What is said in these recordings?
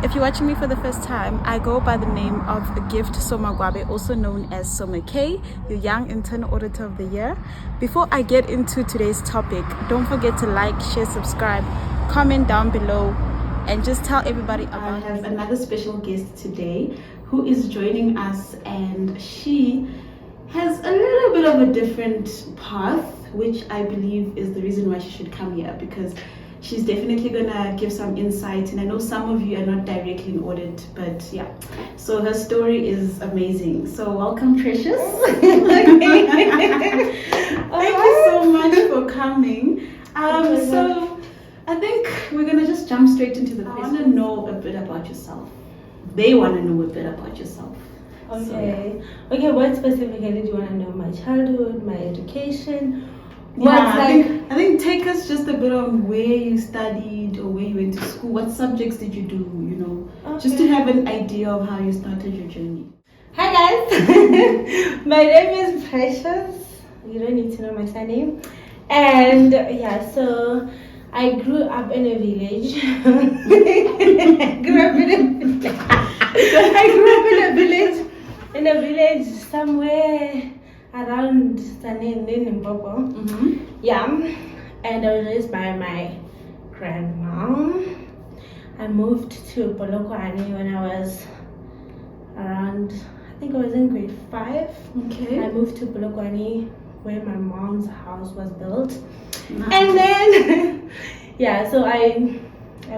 If you're watching me for the first time, I go by the name of Gift Somagwabe, also known as Soma K, your Young Internal Auditor of the Year. Before I get into today's topic, don't forget to like, share, subscribe, comment down below, and just tell everybody about it. I have another special guest today who is joining us, and she has a little bit of a different path, which I believe is the reason why she should come here, because she's definitely gonna give some insight. And I know some of you are not directly in audit, but yeah, so her story is amazing. So welcome, Precious. Thank you so much for coming. So I think we're gonna just jump straight into the question. I want to know a bit about yourself. They want to know a bit about yourself. Okay. So, yeah. Okay, what specifically do you want to know? My childhood, my education? I think take us just a bit on where you studied or where you went to school. What subjects did you do, just to have an idea of how you started your journey. Hi guys, my name is Precious. You don't need to know my surname. And yeah, so I grew up in a village. I grew up in a village somewhere around Limpopo. Yeah, and I was raised by my grandma. I moved to Polokwane when I was around, I think I was in grade 5. Okay. I moved to Polokwane where my mom's house was built. Nice. And then, yeah, so I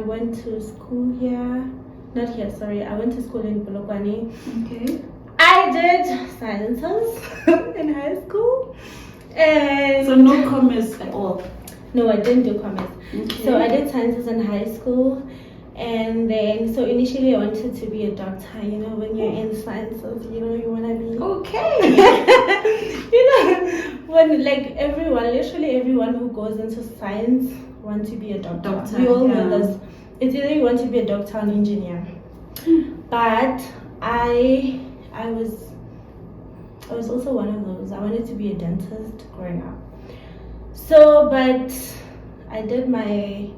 went to school here. Not here, sorry. I went to school in Polokwane. Okay. I did sciences in high school, and So no commerce at all. No, I didn't do commerce. Okay. So I did sciences in high school, and then so initially I wanted to be a doctor. When you're in sciences, you wanna be Okay. when literally everyone who goes into science wants to be a doctor. We all know this. It's either you want to be a doctor or an engineer. But I was also one of those. I wanted to be a dentist growing up. So, but I did my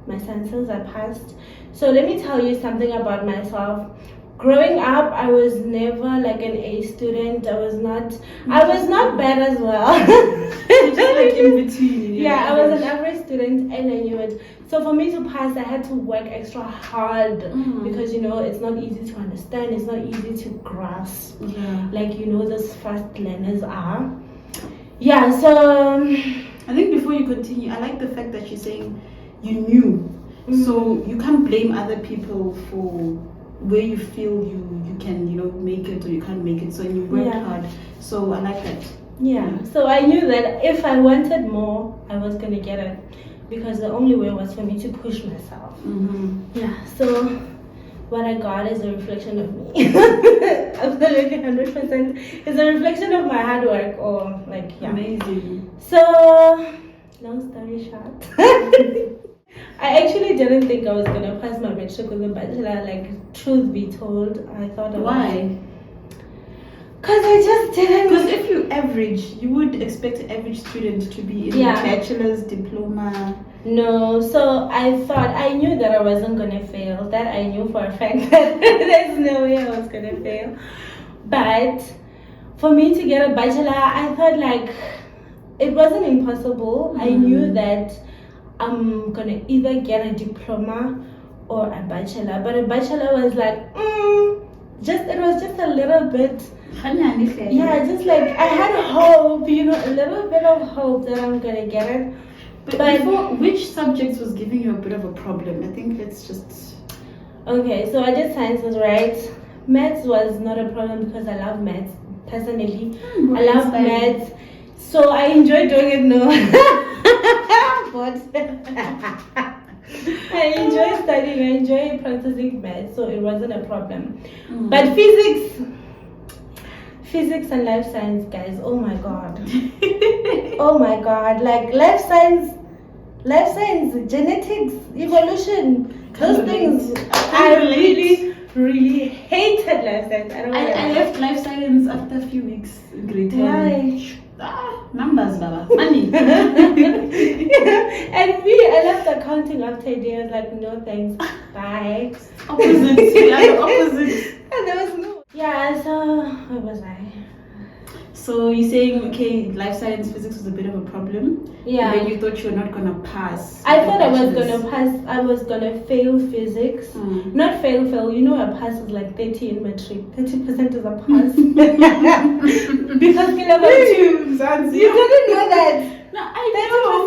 sciences, I passed. So let me tell you something about myself. Growing up, I was never like an A student. I was not bad as well. Just like in between. Yeah, I was an average student, and I knew it. So for me to pass, I had to work extra hard because it's not easy to understand. It's not easy to grasp. Yeah. Like those fast learners are. Yeah. So I think before you continue, I like the fact that you're saying you knew, so you can't blame other people for where you feel you can make it or you can't make it. So you worked hard. So I like that. Yeah, so I knew that if I wanted more, I was going to get it, because the only way was for me to push myself. Yeah, so what I got is a reflection of me. Absolutely 100%. It's a reflection of my hard work, or Amazing. So, long story short, I actually didn't think I was going to pass my matric with a bachelor, truth be told. I thought Why? Because I just didn't. Because if you average, you would expect an average student to be in a bachelor's diploma. No, so I knew that I wasn't gonna fail. That I knew for a fact that there's no way I was gonna fail. But for me to get a bachelor, I thought it wasn't impossible. I knew that I'm gonna either get a diploma or a bachelor. But a bachelor was it was just a little bit. Yeah, just I had hope, a little bit of hope that I'm gonna get it. But before, which subjects was giving you a bit of a problem? I think let's just. Okay, so I did sciences, right? Maths was not a problem because I love maths personally. I love maths, so I enjoy doing it. No, but I enjoy studying. I enjoy practicing maths, so it wasn't a problem. But physics and life science, guys, oh my god. Oh my god, life science, genetics, evolution, those things. I really hated life science. I left life science after a few weeks in grade 10. Why? Numbers, Baba. Money. And me, I left accounting after a day. I was like, no thanks, bye. Opposites. We are the opposites. And there was no. Yeah, so where was I? So you're saying, okay, life science physics was a bit of a problem. Yeah. And then you thought you were not gonna pass. I thought I was gonna pass. I was gonna fail physics. Not fail. You know, a pass is like 30 in metric. 30% is a pass. Because you level 2. You didn't know that. No, I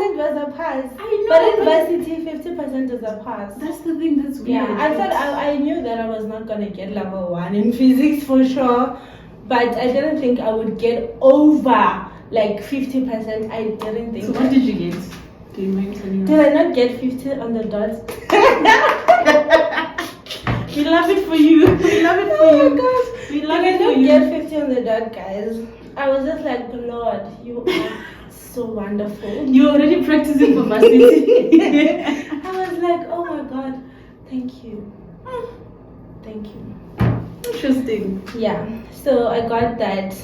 30% was a pass. I know. But in varsity, 50% is a pass. That's the thing that's weird. Yeah, I thought I knew that I was not gonna get level 1 in physics for sure, but I didn't think I would get over like 50%. I didn't think. So what did you get? Do you mind telling me? Did I not get 50 on the dot? We love it for you. We love it for you. Oh my gosh. We love Did it I for not you. get 50 on the dot, guys? I was just like, Lord, you are so wonderful. You're already practicing for varsity. I was like, oh my God, thank you. Thank you. Interesting. Yeah, so I got that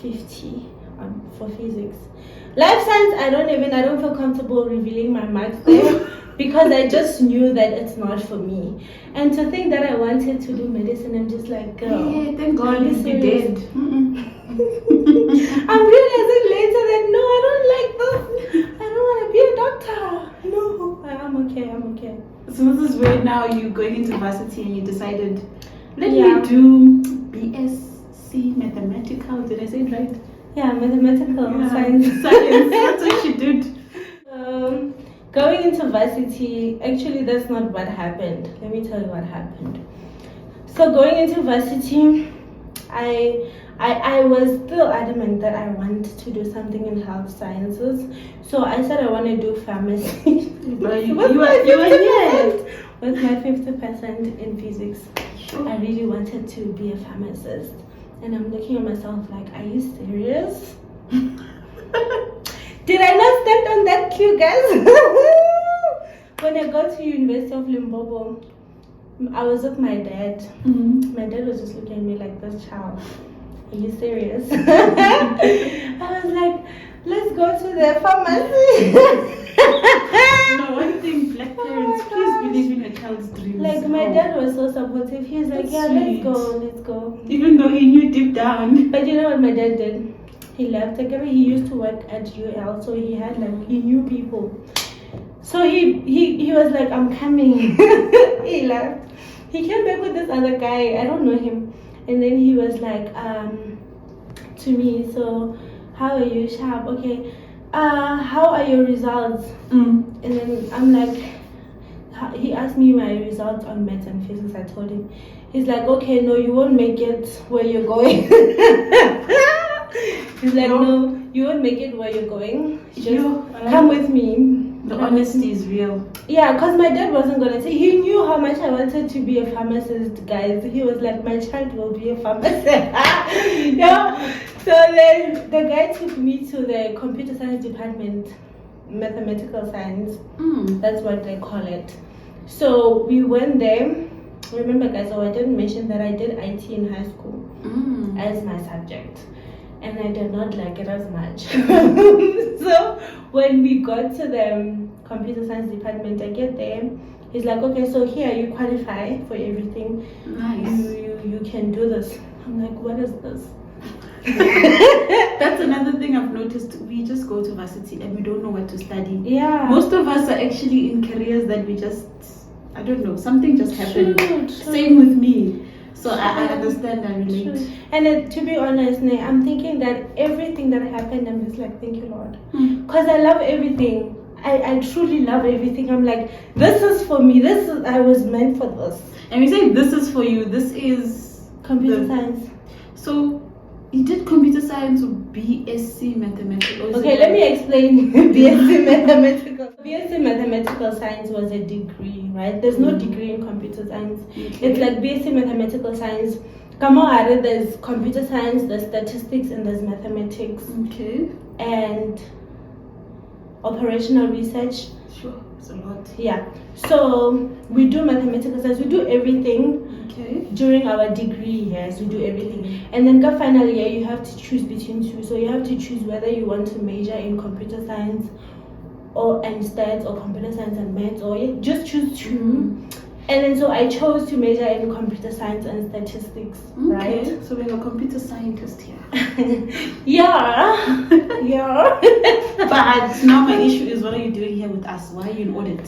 50 for physics. Life science, I don't feel comfortable revealing my marks there because I just knew that it's not for me. And to think that I wanted to do medicine, I'm just like, girl. Yeah, thank God you did. I'm realizing later that no, I don't like this. I don't want to be a doctor. No, I'm okay. So this is where now you're going into varsity and you decided, let Yeah. me do BSc mathematical. Did I say it right? Yeah, mathematical science. Science. That's what she did. Going into varsity, actually that's not what happened. Let me tell you what happened. So going into varsity, I was still adamant that I want to do something in health sciences. So I said I want to do pharmacy. But you with were my 50% in physics. I really wanted to be a pharmacist. And I'm looking at myself like, are you serious? Did I not stand on that cue, guys? When I got to University of Limpopo, I was with my dad. My dad was just looking at me like, this child, are you serious? I was like, let's go to the pharmacy. No, one thing, black parents, please believe in a child's dreams. Like, my dad was so supportive. He was like, That's yeah, sweet. let's go. Even though he knew deep down. But you know what my dad did? He left. Like, he used to work at UL, so he had he knew people. So he was like, I'm coming. He left. He came back with this other guy. I don't know him. And then he was like, to me, so how are you, Sharp? Okay. How are your results? And then I'm like, he asked me my results on maths and physics. I told him. He's like, okay, no, you won't make it where you're going. He's like, no, you won't make it where you're going. Just come with me. The honesty is real. Yeah, because my dad wasn't going to say. He knew how much I wanted to be a pharmacist, guys. He was like, my child will be a pharmacist. Yeah. So then the guy took me to the computer science department, mathematical science. That's what they call it. So we went there. Remember, guys, I didn't mention that I did IT in high school as my subject. And I did not like it as much. So when we got to the computer science department, I get there. He's like, okay, so here you qualify for everything. Nice. You can do this. I'm like, what is this? That's another thing I've noticed. We just go to varsity and we don't know what to study. Yeah. Most of us are actually in careers that we just, I don't know, something just happened. True. Same with me. So I understand, I relate. True. And to be honest, I'm thinking that everything that happened, I'm just like, thank you, Lord. Because I love everything. I truly love everything. I'm like, this is for me. I was meant for this. And we say this is for you. This is Computer science. So you did computer science or BSc mathematics? Okay, let me explain BSc mathematical. BSc mathematical science was a degree, right? There's no degree in computer science. Okay. It's like BSc mathematical science. Kamahare, there's computer science, there's statistics, and there's mathematics. Okay. And operational research. Sure, it's a lot. Yeah. So we do mathematical science. We do everything. Okay. During our degree years, we do everything. And then final year, you have to choose between two. So you have to choose whether you want to major in computer science and stats or computer science and maths, or just choose two. And then so I chose to major in computer science and statistics, right? Okay, so we're a computer scientist here. Yeah. Yeah. But now my issue is, what are you doing here with us? Why are you in audit?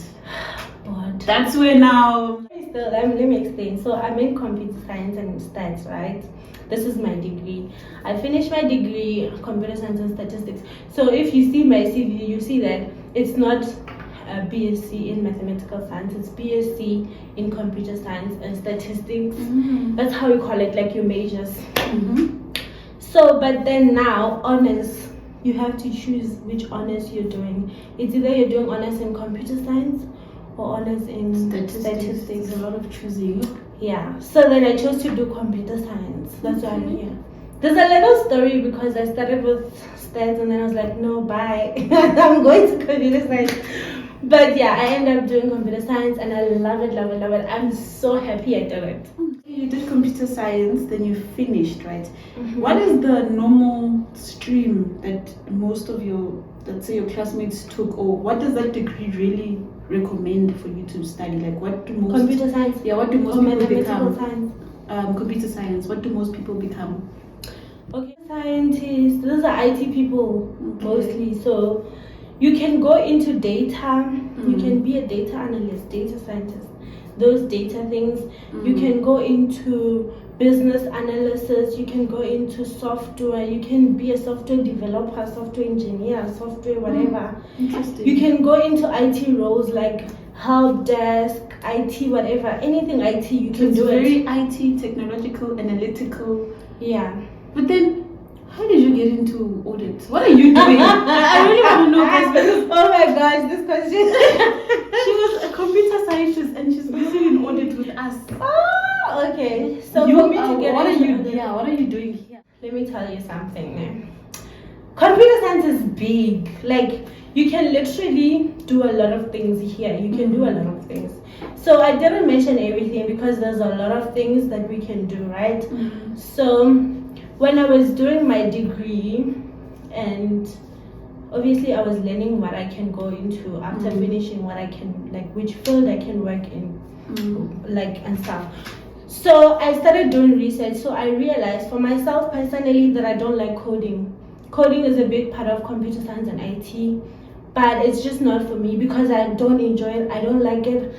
What? That's where now. Still, let me explain. So I'm in computer science and stats, right? This is my degree. I finished my degree computer science and statistics. So if you see my CV, you see that it's not a BSc in mathematical science, it's BSc in computer science and statistics. That's how we call it, like your majors. So, but then now, honors, you have to choose which honors you're doing. It's either you're doing honors in computer science or honors in statistics. There's a lot of choosing. Yeah, so then I chose to do computer science. That's why I'm here. There's a little story because I started with stats and then I was like, no, bye. I'm going to computer science. But yeah, I ended up doing computer science and I love it, love it, love it. I'm so happy I did it. You did computer science, then you finished, right? What is the normal stream that most of your, let's say, your classmates took, or what does that degree really recommend for you to study? Like, what do most Computer science? Yeah, what do most people become? Science. Computer science. What do most people become? Okay, scientists. Those are IT people mostly. So you can go into data. You can be a data analyst, data scientist. Those data things. You can go into business analysis. You can go into software. You can be a software developer, software engineer, software whatever. Interesting. You can go into IT roles like help desk, IT whatever, anything IT you can do. Very IT, technological, analytical. Yeah. But then, how did you get into audit? What are you doing? I really want to know this. Oh my gosh, this question. She was a computer scientist and she's busy in audit with us. Oh, okay. So You for me to get what are into you? audit- Yeah, what are you doing here? Let me tell you something, man. Computer science is big. Like, you can literally do a lot of things here. You can do a lot of things. So I didn't mention everything because there's a lot of things that we can do, right? So when I was doing my degree, and obviously I was learning what I can go into after finishing, what I can, like which field I can work in, like, and stuff. So I started doing research. So I realized for myself personally that I don't like coding. Coding is a big part of computer science and IT, but it's just not for me because I don't enjoy it. I don't like it.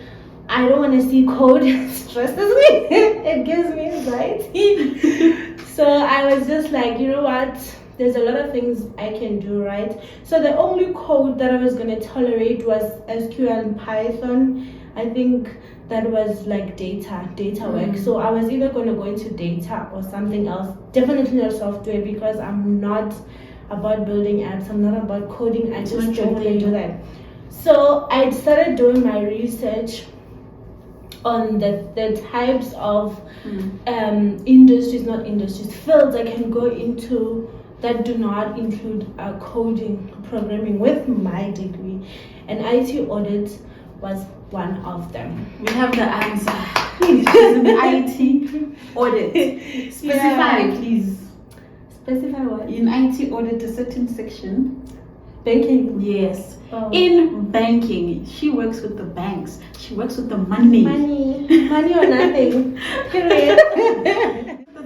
I don't want to see code. It stresses me. It gives me anxiety. So I was just like, you know what? There's a lot of things I can do, right? So the only code that I was going to tolerate was SQL and Python. I think that was like data work. So I was either going to go into data or something else. Definitely not software because I'm not about building apps. I'm not about coding. I just don't want to do that. So I started doing my research on the types of fields I can go into that do not include coding, programming with my degree. And IT audit was one of them. We have the answer. Please, she's in IT audit. Specify, please. Specify what? In IT audit, a certain section. Banking. Yes. Oh. In banking, she works with the banks. She works with the money. Money or nothing. Period.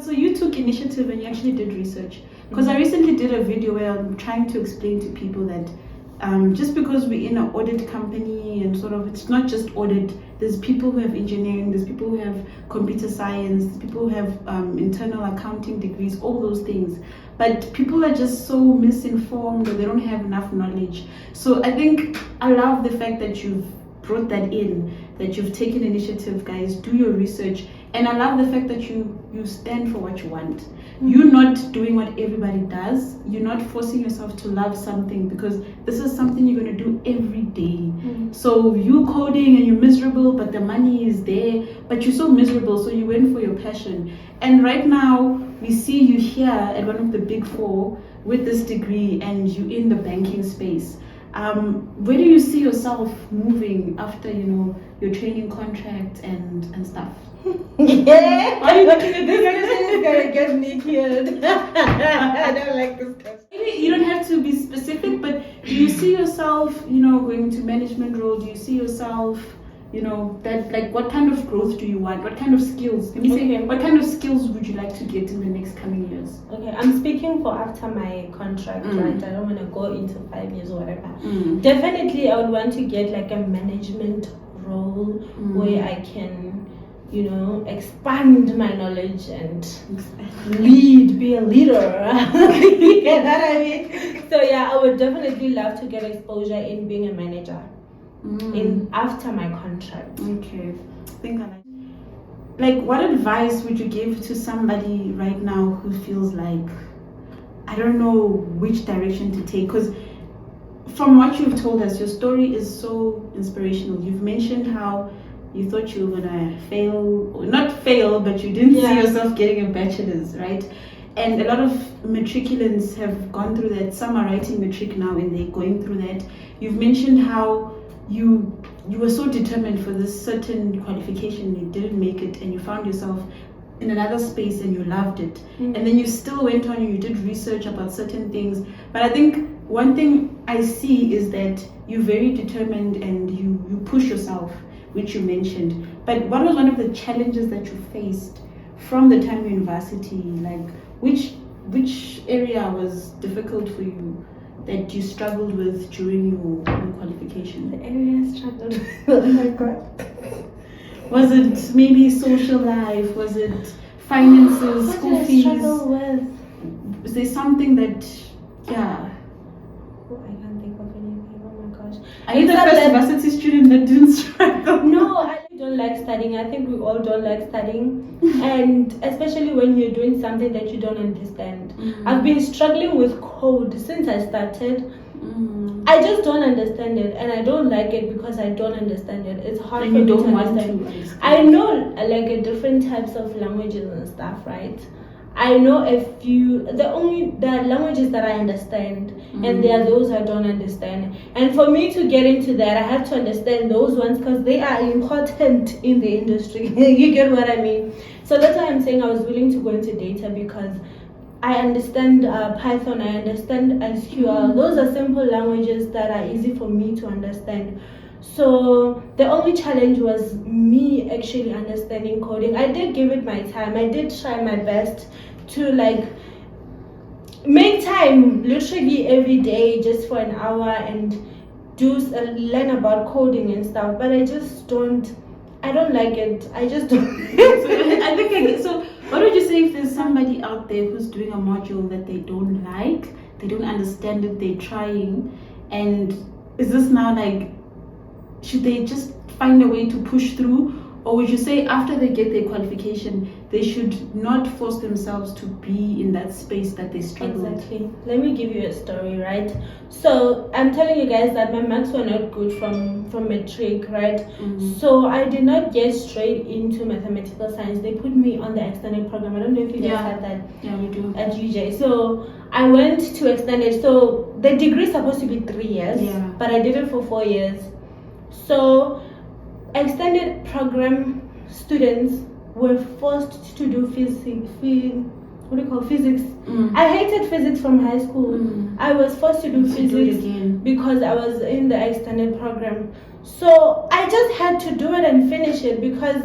So you took initiative and you actually did research. Because I recently did a video where I'm trying to explain to people that just because we're in an audit company and sort of, it's not just audit. There's people who have engineering, there's people who have computer science, there's people who have internal accounting degrees, all those things. But people are just so misinformed or they don't have enough knowledge. So I think I love the fact that you've brought that in, that you've taken initiative, guys, do your research. And I love the fact that you stand for what you want. You're not doing what everybody does. You're not forcing yourself to love something because this is something you're going to do every day. So you coding and you're miserable, but the money is there, but you're so miserable, so you went for your passion. And right now, we see you here at one of the big four with this degree and you're in the banking space. Where do you see yourself moving after, your training contract and stuff? Yeah. Why are you looking at this? This is gonna get me killed. I don't like this question. Maybe you don't have to be specific, but do you see yourself, going to management role? Do you see yourself, you know, that like what kind of growth do you want? What kind of skills? Let me say, what kind of skills would you like to get in the next coming years? Okay, I'm speaking for after my contract, right? I don't want to go into 5 years or whatever. Definitely, I would want to get like a management role where I can, you know, expand my knowledge and be a leader. You get what I mean? So yeah, I would definitely love to get exposure in being a manager in after my contract. Okay, I think I like what advice would you give to somebody right now who feels like, I don't know which direction to take? Because from what you've told us, your story is so inspirational. You've mentioned how you thought you were gonna fail, or not fail, but you didn't see yourself getting a bachelor's, right? And a lot of matriculants have gone through that. Some are writing matric now and they're going through that. You've mentioned how you were so determined for this certain qualification, you didn't make it, and you found yourself in another space and you loved it. And then you still went on and you did research about certain things. But I think one thing I see is that you're very determined and you push yourself, which you mentioned. But what was one of the challenges that you faced from the time of university? Like which area was difficult for you that you struggled with during your qualification? The area I struggled with, oh my god. Was it maybe social life? Was it finances, school fees? Struggle with? Is there something that, Oh, I can't think of anything. Oh my gosh. Are you the first university student that didn't struggle? No, I don't like studying. I think we all don't like studying. And especially when you're doing something that you don't understand. I've been struggling with code since I started. I just don't understand it, and I don't like it because I don't understand it. It's hard for me to understand. I know like different types of languages and stuff, right? I know there are languages that I understand, and there are those I don't understand. And for me to get into that, I have to understand those ones because they are important in the industry. You get what I mean? So that's why I'm saying I was willing to go into data, because I understand Python, I understand SQL. Those are simple languages that are easy for me to understand. So the only challenge was me actually understanding coding. I did give it my time. I did try my best to like make time literally every day just for an hour and learn about coding and stuff. But I don't like it. I just don't. I think so. What would you say if there's somebody out there who's doing a module that they don't like, they don't understand it, they're trying, and is this now like, should they just find a way to push through? Or would you say after they get their qualification, they should not force themselves to be in that space that they struggle? Exactly. Let me give you a story, right? So I'm telling you guys that my marks were not good from matric, right? So I did not get straight into mathematical science. They put me on the extended program. I don't know if you guys had that. Yeah, we do. At UJ. So I went to extended. So the degree is supposed to be 3 years, but I did it for 4 years. So extended program students were forced to do physics. I hated physics from high school. I was forced to do physics because I was in the extended program. So I just had to do it and finish it because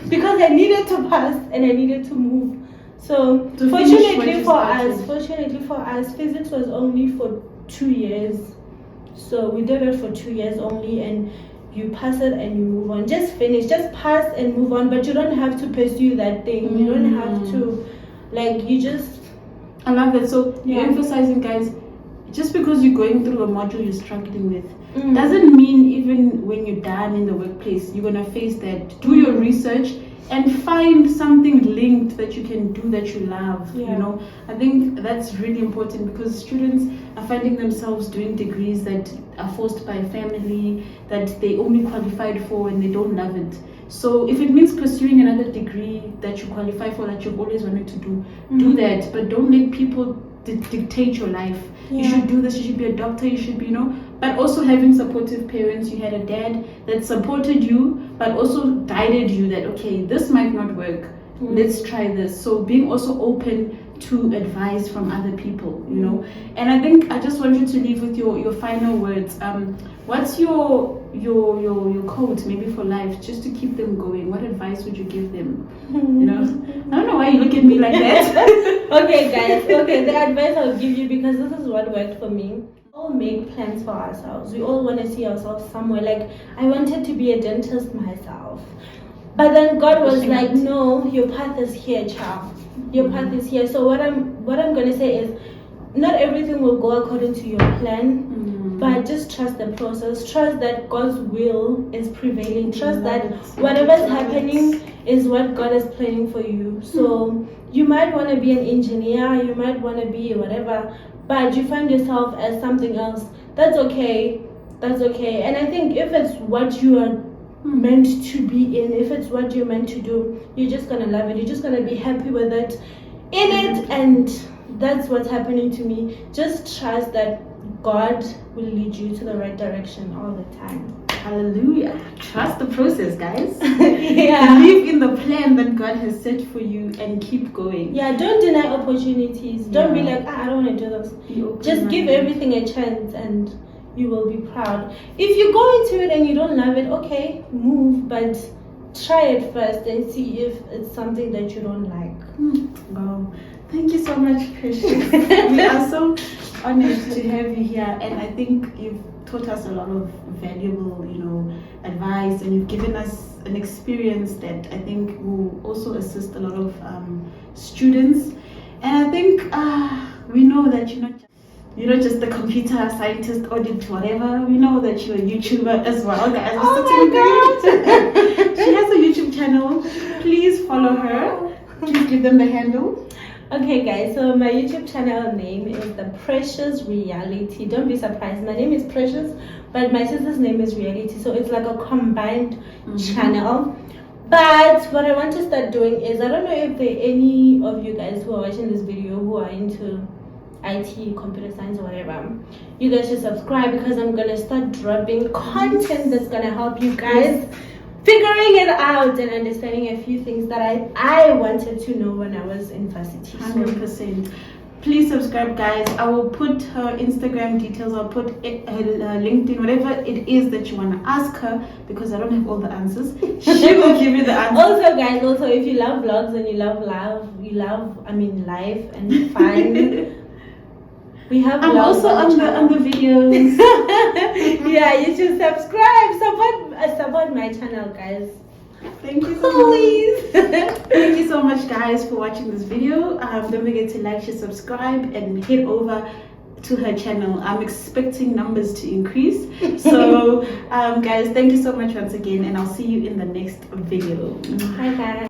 because I needed to pass and I needed to move. So fortunately for us, physics was only for 2 years. So we did it for 2 years only, and you pass it and you move on. Just finish, just pass and move on. But you don't have to pursue that thing. You don't have to, like, you just. I love that. So you're emphasizing, guys, just because you're going through a module you're struggling with doesn't mean even when you're done in the workplace you're gonna face that. Do your research and find something linked that you can do that you love. You know, I think that's really important, because students are finding themselves doing degrees that are forced by family, that they only qualified for, and they don't love it. So if it means pursuing another degree that you qualify for, that you've always wanted to do that, but don't let people dictate your life. You should do this, you should be a doctor, you should be, but also having supportive parents. You had a dad that supported you, but also guided you that, okay, this might not work, let's try this. So being also open to advice from other people, you know. And I think I just want you to leave with your final words. What's your code maybe for life, just to keep them going? What advice would you give them? You know, I don't know why you look at me like that. Okay, guys. Okay, the advice I'll give you, because this is what worked for me. We all make plans for ourselves. We all want to see ourselves somewhere. Like, I wanted to be a dentist myself, but then God was like, no, your path is here, child. Your path is here. So what I'm gonna say is, not everything will go according to your plan, but just trust the process. Trust that God's will is prevailing. Trust that whatever's happening is what God is planning for you. So you might want to be an engineer, you might want to be whatever, but you find yourself as something else. That's okay. That's okay. And I think if it's what you are meant to be in, if it's what you're meant to do, you're just gonna love it. You're just gonna be happy with it, in it, and that's what's happening to me. Just trust that God will lead you to the right direction all the time. Hallelujah. Trust the process, guys. Yeah. Believe in the plan that God has set for you and keep going. Yeah, don't deny opportunities. Don't be like, I don't want to do this. Just give everything a chance and you will be proud. If you go into it and you don't love it, okay, move, but try it first and see if it's something that you don't like. Wow. Thank you so much, Precious. We are so honored to have you here, and I think you've taught us a lot of valuable, you know, advice, and you've given us an experience that I think will also assist a lot of students. And I think we know that you're not just the computer scientist, audit, whatever. We know that you're a YouTuber as well, guys. Oh my God! She has a YouTube channel. Please follow her. Please give them the handle. Okay, guys, so my YouTube channel name is The Precious Reality. Don't be surprised. My name is Precious, but my sister's name is Reality. So it's like a combined channel. But what I want to start doing is, I don't know if there are any of you guys who are watching this video who are into IT, computer science, or whatever. You guys should subscribe, because I'm going to start dropping content that's going to help you guys figuring it out and understanding a few things that I wanted to know when I was in varsity. 100%. Please subscribe, guys. I will put her Instagram details. I'll put her LinkedIn, whatever it is that you want to ask her, because I don't have all the answers. She will give you the answers. Also, guys, if you love vlogs and you love life and fun. We have I'm also on the videos. Yeah, you should subscribe. Support my channel, guys. Thank you so much. Thank you so much, guys, for watching this video. Don't forget to like, share, subscribe, and head over to her channel. I'm expecting numbers to increase. So guys, thank you so much once again, and I'll see you in the next video. Bye, guys.